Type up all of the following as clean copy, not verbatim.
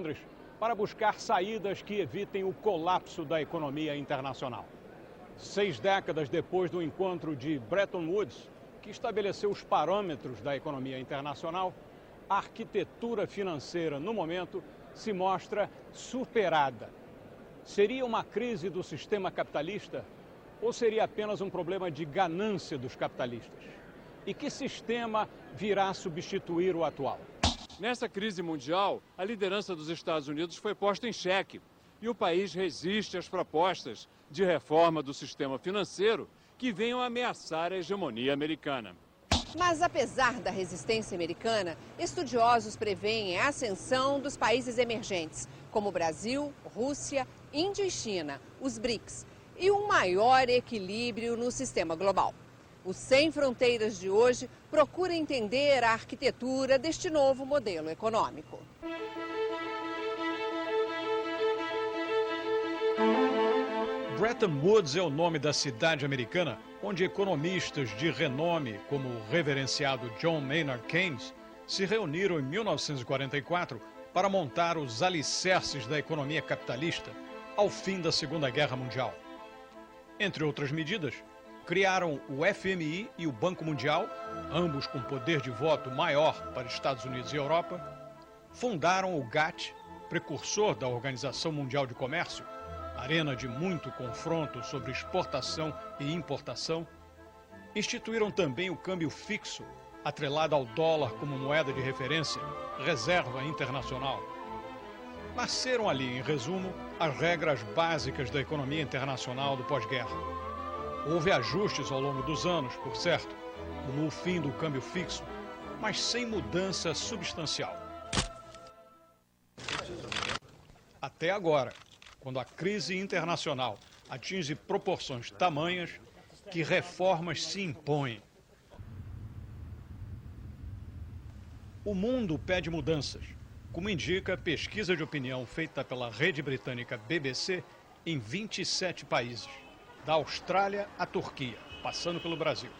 Londres para buscar saídas que evitem o colapso da economia internacional. 6 décadas depois do encontro de Bretton Woods, que estabeleceu os parâmetros da economia internacional, a arquitetura financeira, no momento, se mostra superada. Seria uma crise do sistema capitalista ou seria apenas um problema de ganância dos capitalistas? E que sistema virá substituir o atual? Nessa crise mundial, a liderança dos Estados Unidos foi posta em xeque e o país resiste às propostas de reforma do sistema financeiro que venham ameaçar a hegemonia americana. Mas apesar da resistência americana, estudiosos preveem a ascensão dos países emergentes, como Brasil, Rússia, Índia e China, os BRICS, e um maior equilíbrio no sistema global. O Sem Fronteiras de hoje procura entender a arquitetura deste novo modelo econômico. Bretton Woods é o nome da cidade americana onde economistas de renome, como o reverenciado John Maynard Keynes, se reuniram em 1944 para montar os alicerces da economia capitalista ao fim da Segunda Guerra Mundial. Entre outras medidas, criaram o FMI e o Banco Mundial, ambos com poder de voto maior para Estados Unidos e Europa, fundaram o GATT, precursor da Organização Mundial de Comércio, arena de muito confronto sobre exportação e importação, instituíram também o câmbio fixo, atrelado ao dólar como moeda de referência, reserva internacional. Nasceram ali, em resumo, as regras básicas da economia internacional do pós-guerra. Houve ajustes ao longo dos anos, por certo, como o fim do câmbio fixo, mas sem mudança substancial. Até agora, quando a crise internacional atinge proporções tamanhas que reformas se impõem. O mundo pede mudanças, como indica a pesquisa de opinião feita pela rede britânica BBC em 27 países, da Austrália à Turquia, passando pelo Brasil.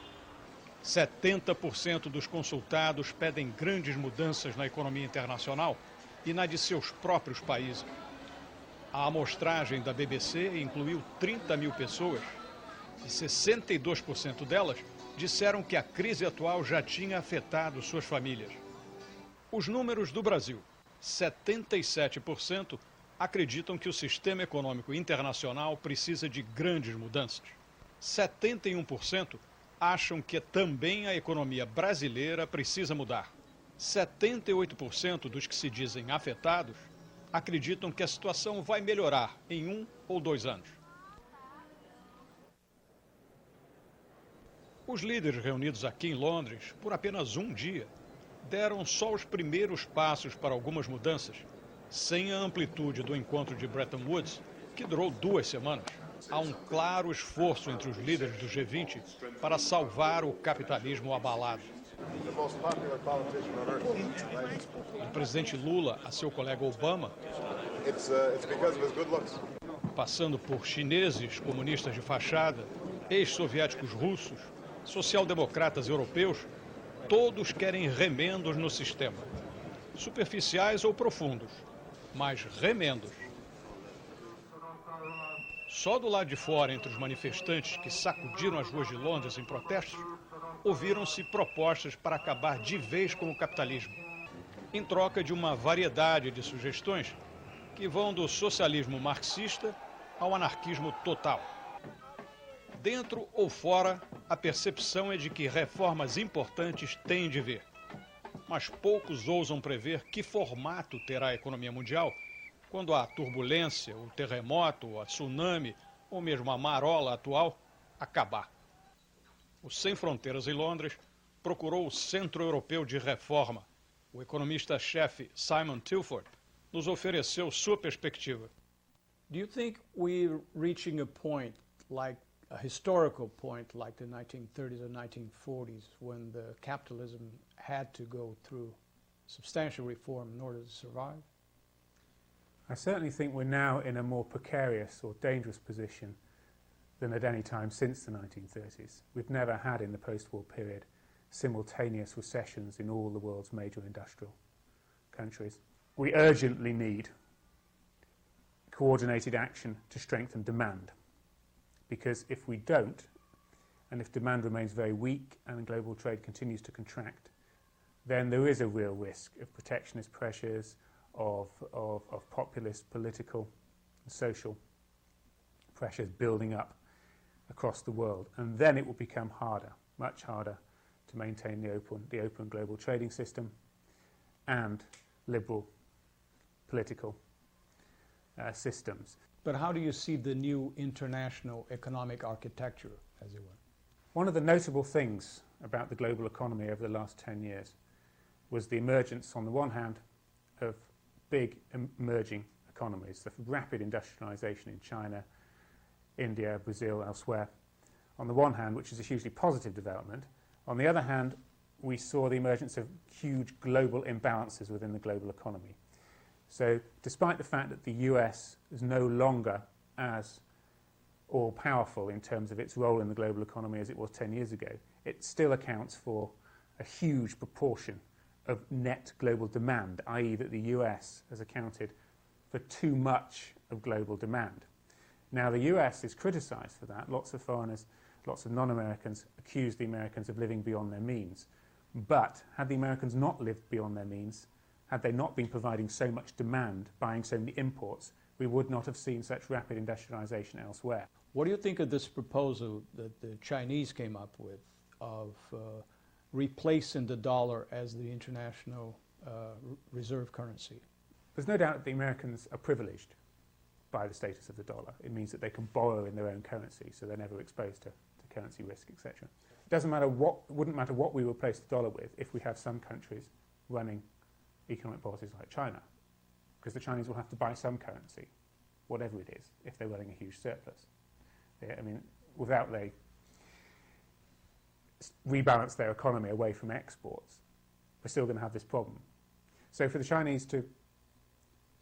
70% dos consultados pedem grandes mudanças na economia internacional e na de seus próprios países. A amostragem da BBC incluiu 30 mil pessoas e 62% delas disseram que a crise atual já tinha afetado suas famílias. Os números do Brasil: 77% acreditam que o sistema econômico internacional precisa de grandes mudanças. 71% acham que também a economia brasileira precisa mudar. 78% dos que se dizem afetados acreditam que a situação vai melhorar em 1 ou 2 anos. Os líderes reunidos aqui em Londres, por apenas um dia, deram só os primeiros passos para algumas mudanças, sem a amplitude do encontro de Bretton Woods, que durou 2 semanas. Há um claro esforço entre os líderes do G20 para salvar o capitalismo abalado. Do presidente Lula a seu colega Obama, passando por chineses, comunistas de fachada, ex-soviéticos russos, social-democratas europeus, todos querem remendos no sistema, superficiais ou profundos, mas remendos. Só do lado de fora, entre os manifestantes que sacudiram as ruas de Londres em protestos, ouviram-se propostas para acabar de vez com o capitalismo, em troca de uma variedade de sugestões que vão do socialismo marxista ao anarquismo total. Dentro ou fora, a percepção é de que reformas importantes têm de vir. Mas poucos ousam prever que formato terá a economia mundial quando a turbulência, o terremoto, a tsunami ou mesmo a marola atual acabar. O Sem Fronteiras em Londres procurou o Centro Europeu de Reforma. O economista-chefe Simon Tilford nos ofereceu sua perspectiva. Do you think we're reaching a point, like a historical point, like the 1930s or 1940s, when the capitalism had to go through substantial reform in order to survive? I certainly think we're now in a more precarious or dangerous position than at any time since the 1930s. We've never had in the post-war period simultaneous recessions in all the world's major industrial countries. We urgently need coordinated action to strengthen demand, because if we don't, and if demand remains very weak and global trade continues to contract, then there is a real risk of protectionist pressures, of populist political and social pressures building up across the world. And then it will become harder, much harder, to maintain the open global trading system and liberal political systems. But how do you see the new international economic architecture, as it were? One of the notable things about the global economy over the last 10 years was the emergence, on the one hand, of big emerging economies, the rapid industrialization in China, India, Brazil, elsewhere, on the one hand, which is a hugely positive development. On the other hand, we saw the emergence of huge global imbalances within the global economy. So despite the fact that the US is no longer as all-powerful in terms of its role in the global economy as it was 10 years ago, it still accounts for a huge proportion of net global demand, i.e. that the US has accounted for too much of global demand. Now, the US is criticised for that. Lots of foreigners, lots of non-Americans accuse the Americans of living beyond their means. But had the Americans not lived beyond their means, had they not been providing so much demand, buying so many imports, we would not have seen such rapid industrialization elsewhere. What do you think of this proposal that the Chinese came up with of replacing the dollar as the international reserve currency? There's no doubt that the Americans are privileged by the status of the dollar. It means that they can borrow in their own currency, so they're never exposed to currency risk, etc. It wouldn't matter what we replace the dollar with if we have some countries running economic policies like China, because the Chinese will have to buy some currency, whatever it is, if they're running a huge surplus. Without they rebalance their economy away from exports, we're still going to have this problem. So for the Chinese to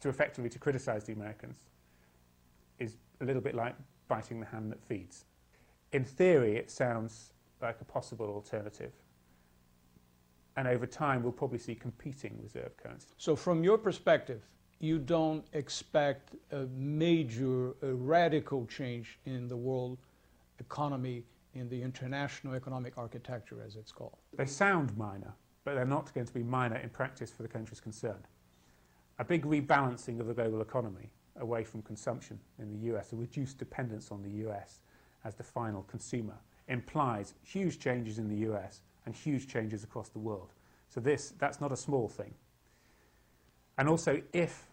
effectively criticize the Americans is a little bit like biting the hand that feeds. In theory, it sounds like a possible alternative. And over time, we'll probably see competing reserve currencies. So from your perspective, you don't expect a major, radical change in the world economy, in the international economic architecture, as it's called? They sound minor, but they're not going to be minor in practice for the countries concerned. A big rebalancing of the global economy away from consumption in the US, a reduced dependence on the US as the final consumer, implies huge changes in the US and huge changes across the world. So that's not a small thing. And also, if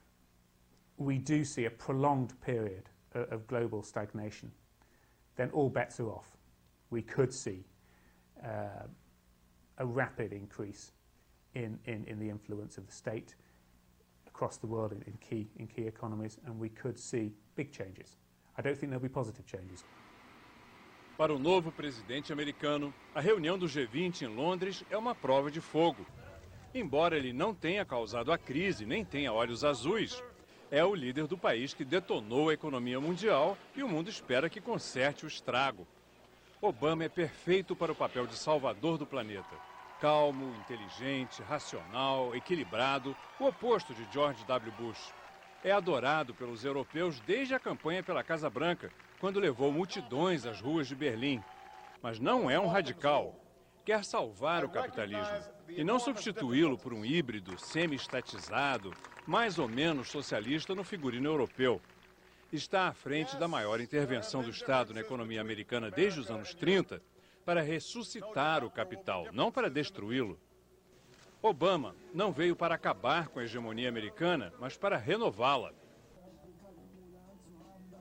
we do see a prolonged period of global stagnation, then all bets are off. We could see a rapid increase in the influence of the state across the world in key economies, and we could see big changes. I don't think there'll be positive changes. Para o novo presidente americano, a reunião do G20 em Londres é uma prova de fogo. Embora ele não tenha causado a crise, nem tenha olhos azuis, é o líder do país que detonou a economia mundial e o mundo espera que conserte o estrago. Obama é perfeito para o papel de salvador do planeta. Calmo, inteligente, racional, equilibrado, o oposto de George W. Bush. É adorado pelos europeus desde a campanha pela Casa Branca, quando levou multidões às ruas de Berlim. Mas não é um radical. Quer salvar o capitalismo e não substituí-lo por um híbrido semi-estatizado, mais ou menos socialista no figurino europeu. Está à frente da maior intervenção do Estado na economia americana desde os anos 30 para ressuscitar o capital, não para destruí-lo. Obama não veio para acabar com a hegemonia americana, mas para renová-la.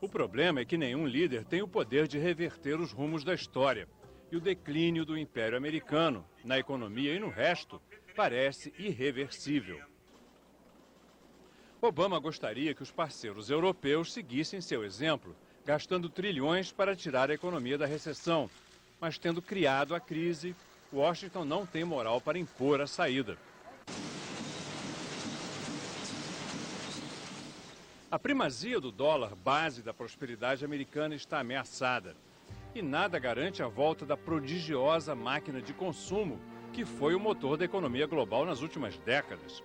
O problema é que nenhum líder tem o poder de reverter os rumos da história. E o declínio do Império Americano, na economia e no resto, parece irreversível. Obama gostaria que os parceiros europeus seguissem seu exemplo, gastando trilhões para tirar a economia da recessão. Mas tendo criado a crise, Washington não tem moral para impor a saída. A primazia do dólar, base da prosperidade americana, está ameaçada. E nada garante a volta da prodigiosa máquina de consumo que foi o motor da economia global nas últimas décadas.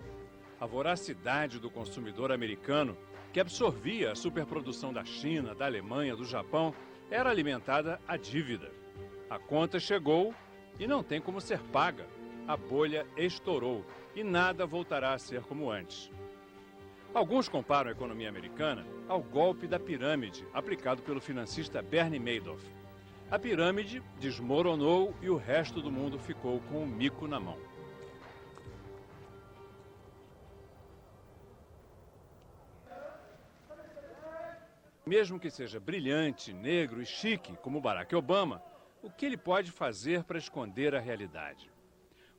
A voracidade do consumidor americano, que absorvia a superprodução da China, da Alemanha, do Japão, era alimentada à dívida. A conta chegou e não tem como ser paga. A bolha estourou e nada voltará a ser como antes. Alguns comparam a economia americana ao golpe da pirâmide aplicado pelo financista Bernie Madoff. A pirâmide desmoronou e o resto do mundo ficou com o mico na mão. Mesmo que seja brilhante, negro e chique, como Barack Obama, o que ele pode fazer para esconder a realidade?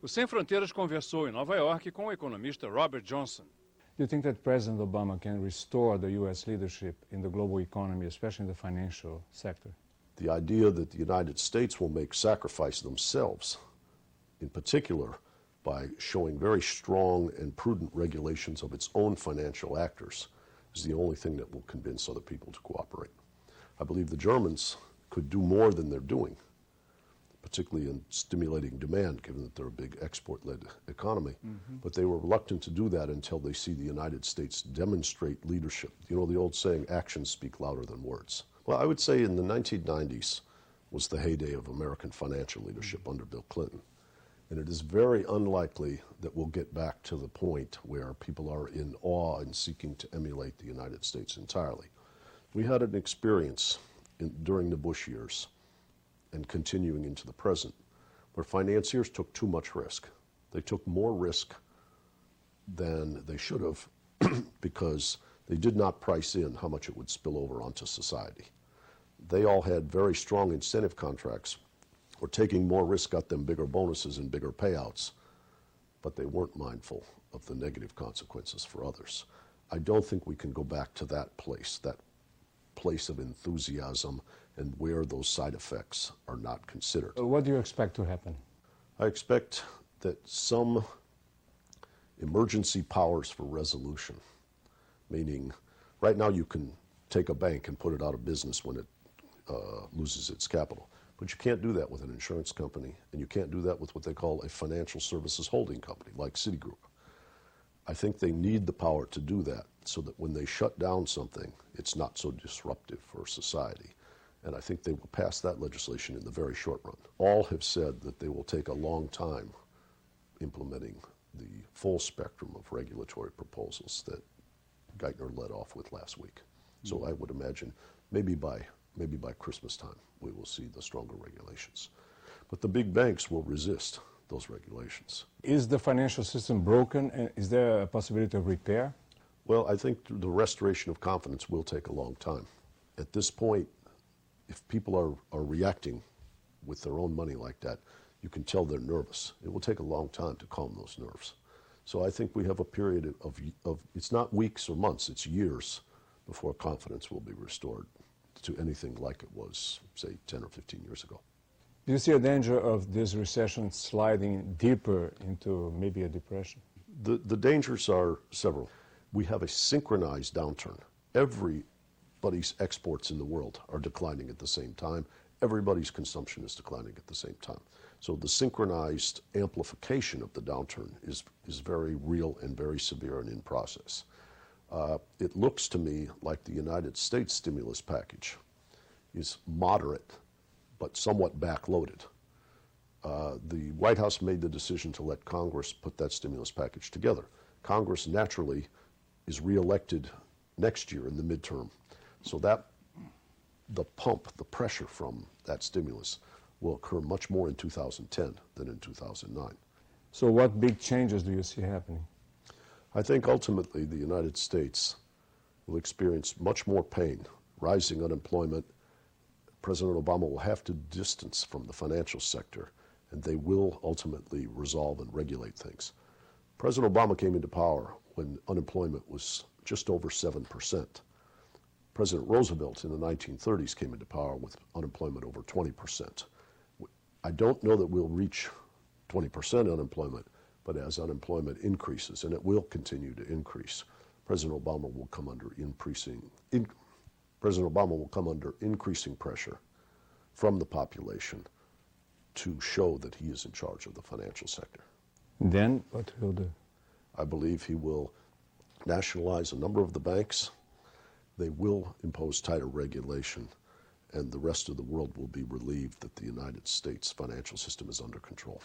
O Sem Fronteiras conversou em Nova York com o economista Robert Johnson. Do you think that President Obama can restore the U.S. leadership in the global economy, especially in the financial sector? The idea that the United States will make sacrifice themselves, in particular by showing very strong and prudent regulations of its own financial actors, is the only thing that will convince other people to cooperate. I believe the Germans could do more than they're doing, particularly in stimulating demand, given that they're a big export-led economy. But they were reluctant to do that until they see the United States demonstrate leadership. You know the old saying, actions speak louder than words. Well, I would say in the 1990s was the heyday of American financial leadership under Bill Clinton. And it is very unlikely that we'll get back to the point where people are in awe and seeking to emulate the United States entirely. We had an experience during the Bush years and continuing into the present, where financiers took too much risk. They took more risk than they should have because they did not price in how much it would spill over onto society. They all had very strong incentive contracts, where taking more risk got them bigger bonuses and bigger payouts, but they weren't mindful of the negative consequences for others. I don't think we can go back to that place of enthusiasm and where those side effects are not considered. What do you expect to happen? I expect that some emergency powers for resolution, meaning right now you can take a bank and put it out of business when it loses its capital. But you can't do that with an insurance company, and you can't do that with what they call a financial services holding company like Citigroup. I think they need the power to do that so that when they shut down something, it's not so disruptive for society. And I think they will pass that legislation in the very short run. All have said that they will take a long time implementing the full spectrum of regulatory proposals that Geithner led off with last week. So I would imagine maybe by Christmas time we will see the stronger regulations. But the big banks will resist those regulations. Is the financial system broken, and is there a possibility of repair? Well, I think the restoration of confidence will take a long time. At this point, if people are reacting with their own money like that, you can tell they're nervous. It will take a long time to calm those nerves. So I think we have a period of it's not weeks or months, it's years before confidence will be restored to anything like it was, say, 10 or 15 years ago. Do you see a danger of this recession sliding deeper into maybe a depression? The dangers are several. We have a synchronized downturn. Everybody's exports in the world are declining at the same time. Everybody's consumption is declining at the same time. So the synchronized amplification of the downturn is very real and very severe and in process. It looks to me like the United States stimulus package is moderate, but somewhat backloaded. The White House made the decision to let Congress put that stimulus package together. Congress naturally is reelected next year in the midterm. So that the pressure from that stimulus will occur much more in 2010 than in 2009. So what big changes do you see happening? I think ultimately the United States will experience much more pain, rising unemployment. President Obama will have to distance from the financial sector, and they will ultimately resolve and regulate things. President Obama came into power when unemployment was just over 7%. President Roosevelt in the 1930s came into power with unemployment over 20%. I don't know that we'll reach 20% unemployment, but as unemployment increases, and it will continue to increase, President Obama will come under increasing pressure from the population to show that he is in charge of the financial sector. Then what will do? I believe he will nationalize a number of the banks. They will impose tighter regulation, and the rest of the world will be relieved that the United States financial system is under control.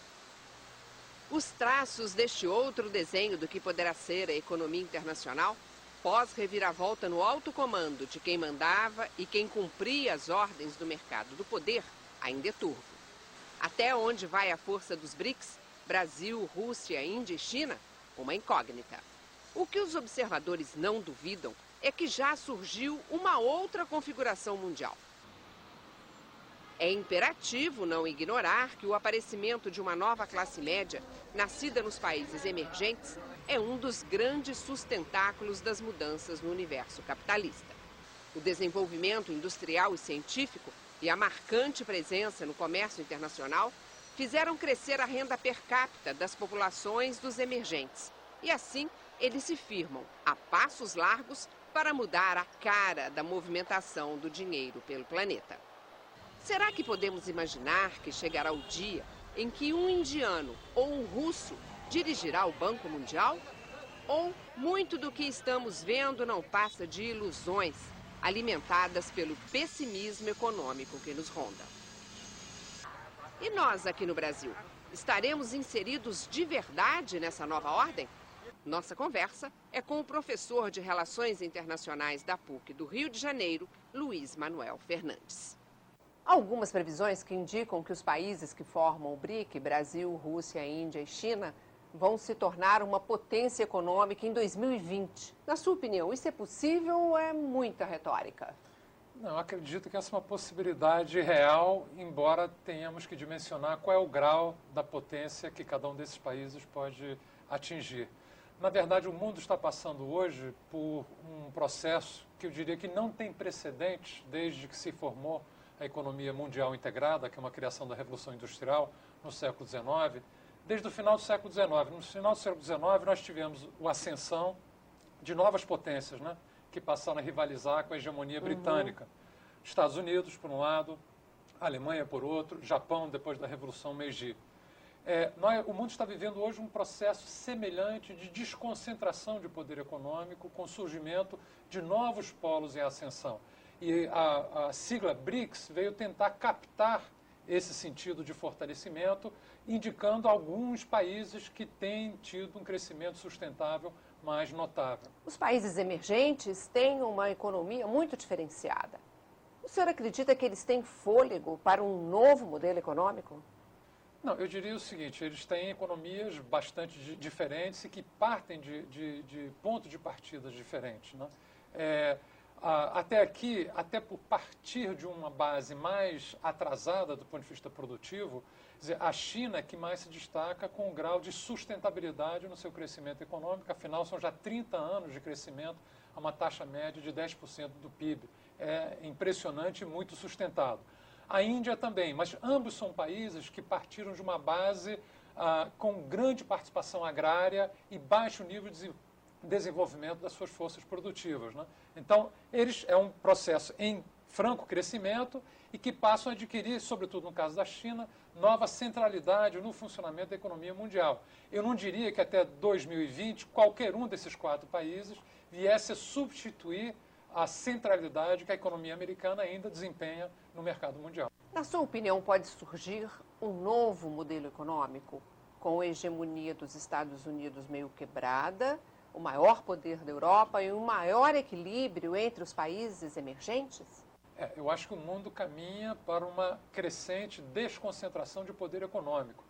Os traços deste outro desenho do que poderá ser a economia internacional, pós-reviravolta no alto comando de quem mandava e quem cumpria as ordens do mercado do poder, ainda é turvo. Até onde vai a força dos BRICS, Brasil, Rússia, Índia e China? Uma incógnita. O que os observadores não duvidam é que já surgiu uma outra configuração mundial. É imperativo não ignorar que o aparecimento de uma nova classe média, nascida nos países emergentes, é um dos grandes sustentáculos das mudanças no universo capitalista. O desenvolvimento industrial e científico e a marcante presença no comércio internacional fizeram crescer a renda per capita das populações dos emergentes. E assim, eles se firmam a passos largos para mudar a cara da movimentação do dinheiro pelo planeta. Será que podemos imaginar que chegará o dia em que um indiano ou um russo dirigirá o Banco Mundial? Ou muito do que estamos vendo não passa de ilusões alimentadas pelo pessimismo econômico que nos ronda? E nós aqui no Brasil, estaremos inseridos de verdade nessa nova ordem? Nossa conversa é com o professor de Relações Internacionais da PUC do Rio de Janeiro, Luiz Manuel Fernandes. Há algumas previsões que indicam que os países que formam o BRIC, Brasil, Rússia, Índia e China, vão se tornar uma potência econômica em 2020. Na sua opinião, isso é possível ou é muita retórica? Não, eu acredito que essa é uma possibilidade real, embora tenhamos que dimensionar qual é o grau da potência que cada um desses países pode atingir. Na verdade, o mundo está passando hoje por um processo que eu diria que não tem precedentes desde que se formou a economia mundial integrada, que é uma criação da Revolução Industrial no século XIX, desde o final do século XIX. No final do século XIX, nós tivemos a ascensão de novas potências, né, que passaram a rivalizar com a hegemonia britânica. Estados Unidos, por um lado, Alemanha, por outro, Japão, depois da Revolução Meiji. O mundo está vivendo hoje um processo semelhante de desconcentração de poder econômico, com o surgimento de novos polos em ascensão. E a sigla BRICS veio tentar captar esse sentido de fortalecimento, indicando alguns países que têm tido um crescimento sustentável mais notável. Os países emergentes têm uma economia muito diferenciada. O senhor acredita que eles têm fôlego para um novo modelo econômico? Não, eu diria o seguinte, eles têm economias bastante diferentes e que partem de pontos de partida diferentes, né? Até aqui, até por partir de uma base mais atrasada do ponto de vista produtivo, quer dizer, a China é que mais se destaca com um grau de sustentabilidade no seu crescimento econômico, afinal são já 30 anos de crescimento a uma taxa média de 10% do PIB. É impressionante e muito sustentado. A Índia também, mas ambos são países que partiram de uma base com grande participação agrária e baixo nível de desenvolvimento das suas forças produtivas, né? Então, é um processo em franco crescimento e que passam a adquirir, sobretudo no caso da China, nova centralidade no funcionamento da economia mundial. Eu não diria que até 2020 qualquer um desses 4 países viesse a substituir a centralidade que a economia americana ainda desempenha no mercado mundial. Na sua opinião, pode surgir um novo modelo econômico com a hegemonia dos Estados Unidos meio quebrada, o maior poder da Europa e um maior equilíbrio entre os países emergentes? Eu acho que o mundo caminha para uma crescente desconcentração de poder econômico.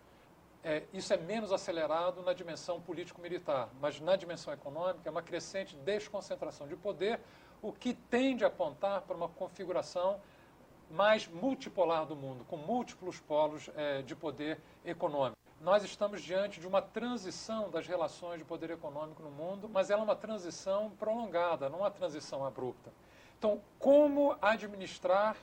Isso é menos acelerado na dimensão político-militar, mas na dimensão econômica é uma crescente desconcentração de poder, o que tende a apontar para uma configuração mais multipolar do mundo, com múltiplos polos de poder econômico. Nós estamos diante de uma transição das relações de poder econômico no mundo, mas ela é uma transição prolongada, não uma transição abrupta. Então, como administrar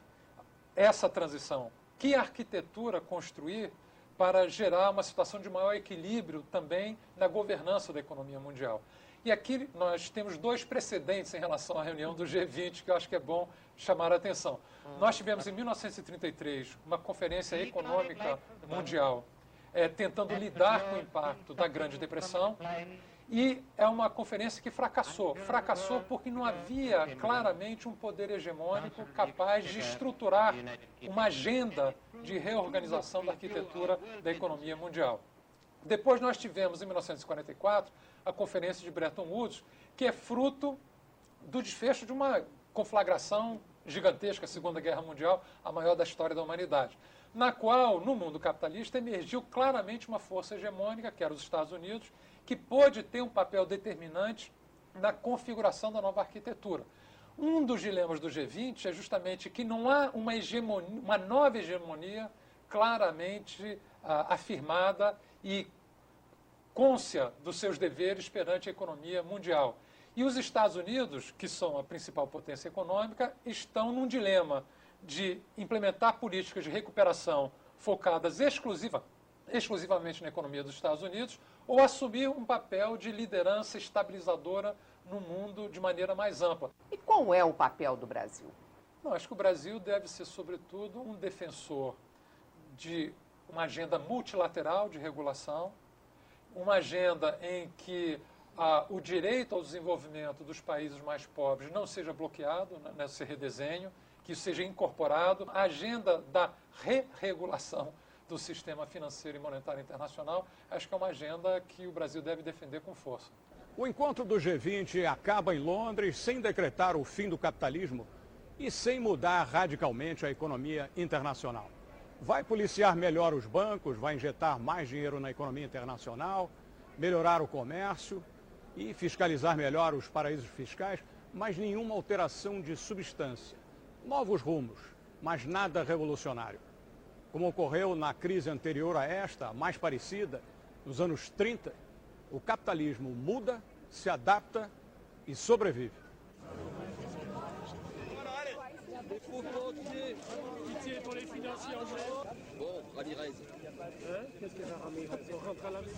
essa transição? Que arquitetura construir para gerar uma situação de maior equilíbrio também na governança da economia mundial? E aqui nós temos 2 precedentes em relação à reunião do G20, que eu acho que é bom chamar a atenção. Nós tivemos em 1933 uma conferência econômica mundial, tentando lidar com o impacto da Grande Depressão, E é uma conferência que fracassou. Fracassou porque não havia claramente um poder hegemônico capaz de estruturar uma agenda de reorganização da arquitetura da economia mundial. Depois nós tivemos, em 1944, a Conferência de Bretton Woods, que é fruto do desfecho de uma conflagração gigantesca, a Segunda Guerra Mundial, a maior da história da humanidade, na qual, no mundo capitalista, emergiu claramente uma força hegemônica, que era os Estados Unidos, que pôde ter um papel determinante na configuração da nova arquitetura. Um dos dilemas do G20 é justamente que não há uma nova hegemonia claramente afirmada e cônscia dos seus deveres perante a economia mundial. E os Estados Unidos, que são a principal potência econômica, estão num dilema de implementar políticas de recuperação focadas exclusivamente na economia dos Estados Unidos ou assumir um papel de liderança estabilizadora no mundo de maneira mais ampla. E qual é o papel do Brasil? Não, acho que o Brasil deve ser, sobretudo, um defensor de uma agenda multilateral de regulação, uma agenda em que o direito ao desenvolvimento dos países mais pobres não seja bloqueado nesse redesenho, que isso seja incorporado. A agenda da re-regulação do sistema financeiro e monetário internacional, acho que é uma agenda que o Brasil deve defender com força. O encontro do G20 acaba em Londres sem decretar o fim do capitalismo e sem mudar radicalmente a economia internacional. Vai policiar melhor os bancos, vai injetar mais dinheiro na economia internacional, melhorar o comércio e fiscalizar melhor os paraísos fiscais, mas nenhuma alteração de substância. Novos rumos, mas nada revolucionário. Como ocorreu na crise anterior a esta, mais parecida, nos anos 30, o capitalismo muda, se adapta e sobrevive. Bon, Ramirez. Qu'est-ce qu'elle va ramener? On rentre à la maison.